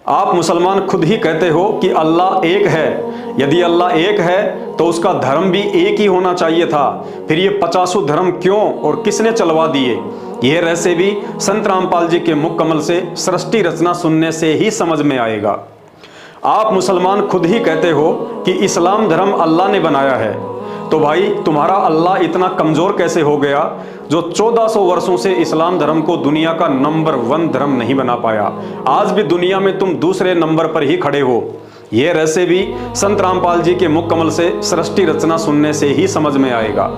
आप मुसलमान खुद ही कहते हो कि अल्लाह एक है। यदि अल्लाह एक है तो उसका धर्म भी एक ही होना चाहिए था। फिर ये 50 धर्म क्यों और किसने चलवा दिए? यह रहस्य भी संत रामपाल जी के मुख कमल से सृष्टि रचना सुनने से ही समझ में आएगा। आप मुसलमान खुद ही कहते हो कि इस्लाम धर्म अल्लाह ने बनाया है, तो भाई तुम्हारा अल्लाह इतना कमज़ोर कैसे हो गया जो 1400 वर्षों से इस्लाम धर्म को दुनिया का नंबर 1 धर्म नहीं बना पाया? आज भी दुनिया में तुम दूसरे नंबर पर ही खड़े हो। यह रहस्य भी संत रामपाल जी के मुख कमल से सृष्टि रचना सुनने से ही समझ में आएगा।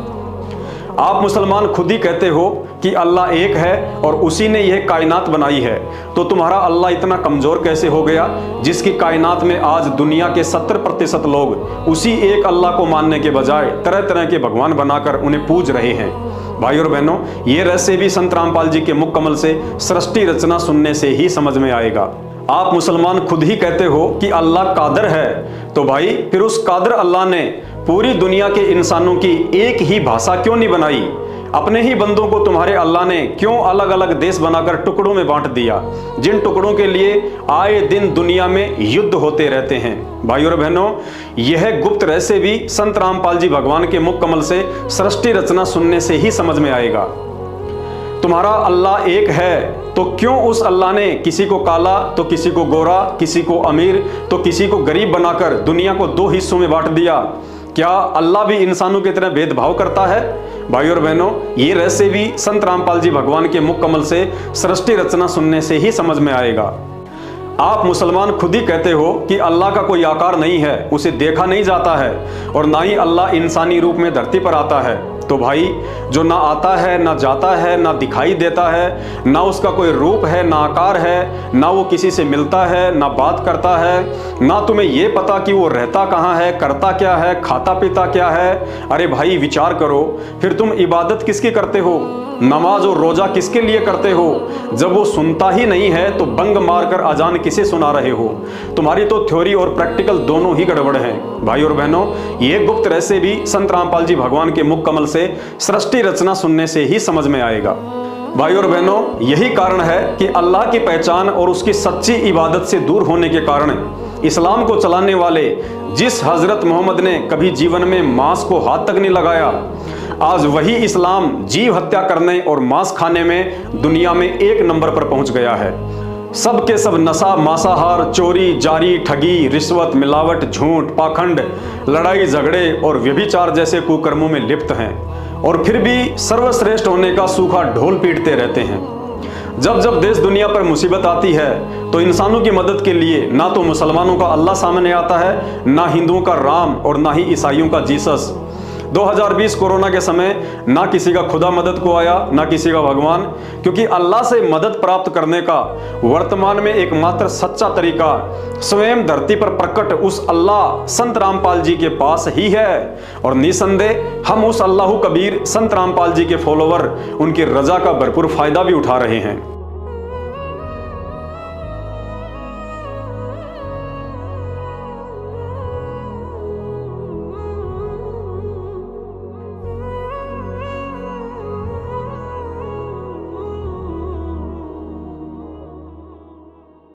आप मुसलमान खुद ही कहते हो कि अल्लाह एक है और उसी ने यह कायनात बनाई है, तो तुम्हारा अल्लाह इतना कमज़ोर कैसे हो गया जिसकी कायनात में आज दुनिया के 70% लोग उसी एक अल्लाह को मानने के बजाय तरह तरह के भगवान बनाकर उन्हें पूज रहे हैं। भाई और बहनों, ये रहस्य भी संत रामपाल जी के मुख कमल से सृष्टि रचना सुनने से ही समझ में आएगा। आप मुसलमान खुद ही कहते हो कि अल्लाह कादर है, तो भाई फिर उस कादर अल्लाह ने पूरी दुनिया के इंसानों की एक ही भाषा क्यों नहीं बनाई? अपने ही बंदों को तुम्हारे अल्लाह ने क्यों अलग अलग देश बनाकर टुकड़ों में बांट दिया, जिन टुकड़ों के लिए आए दिन दुनिया में युद्ध होते रहते हैं? भाई और बहनों, यह गुप्त रहस्य भी संत रामपाल जी भगवान के मुख कमल से सृष्टि रचना सुनने से ही समझ में आएगा। तुम्हारा अल्लाह एक है, तो क्यों उस अल्लाह ने किसी को काला तो किसी को गोरा, किसी को अमीर तो किसी को गरीब बनाकर दुनिया को 2 हिस्सों में बांट दिया? क्या अल्लाह भी इंसानों की तरह भेदभाव करता है? भाई और बहनों, ये रहस्य भी संत रामपाल जी भगवान के मुख कमल से सृष्टि रचना सुनने से ही समझ में आएगा। आप मुसलमान खुद ही कहते हो कि अल्लाह का कोई आकार नहीं है, उसे देखा नहीं जाता है और ना ही अल्लाह इंसानी रूप में धरती पर आता है। तो भाई, जो ना आता है, ना जाता है, ना दिखाई देता है, ना उसका कोई रूप है, ना आकार है, ना वो किसी से मिलता है, ना बात करता है, ना तुम्हें ये पता कि वो रहता कहाँ है, करता क्या है, खाता पीता क्या है? अरे भाई विचार करो, फिर तुम इबादत किसकी करते हो? नमाज और रोजा किसके लिए करते हो? जब वो सुनता ही नहीं है तो बंग मारकर अजान किसे सुना रहे हो? तुम्हारी तो थ्योरी और प्रैक्टिकल दोनों ही गड़बड़ हैं। भाई और बहनों, ये गुप्त रहस्य भी संत रामपाल जी भगवान के मुख कमल से सृष्टि रचना सुनने से ही समझ में आएगा। भाई और बहनों, यही कारण है कि अल्लाह की पहचान और उसकी सच्ची इबादत से दूर होने के कारण इस्लाम को चलाने वाले जिस हजरत मोहम्मद ने कभी जीवन में मांस को हाथ तक नहीं लगाया, आज वही इस्लाम जीव हत्या करने और मांस खाने में दुनिया में 1 नंबर पर पहुंच गया है। सब के सब नशा, मांसाहार, चोरी, जारी, ठगी, रिश्वत, मिलावट, झूठ, पाखंड, लड़ाई झगड़े और व्यभिचार जैसे कुकर्मों में लिप्त हैं और फिर भी सर्वश्रेष्ठ होने का सूखा ढोल पीटते रहते हैं। जब जब देश दुनिया पर मुसीबत आती है तो इंसानों की मदद के लिए ना तो मुसलमानों का अल्लाह सामने आता है, ना हिंदुओं का राम और ना ही ईसाइयों का जीसस। 2020 कोरोना के समय ना किसी का खुदा मदद को आया, ना किसी का भगवान, क्योंकि अल्लाह से मदद प्राप्त करने का वर्तमान में एकमात्र सच्चा तरीका स्वयं धरती पर प्रकट उस अल्लाह संत रामपाल जी के पास ही है। और निसंदेह हम उस अल्लाह कबीर संत रामपाल जी के फॉलोवर उनकी रजा का भरपूर फायदा भी उठा रहे हैं।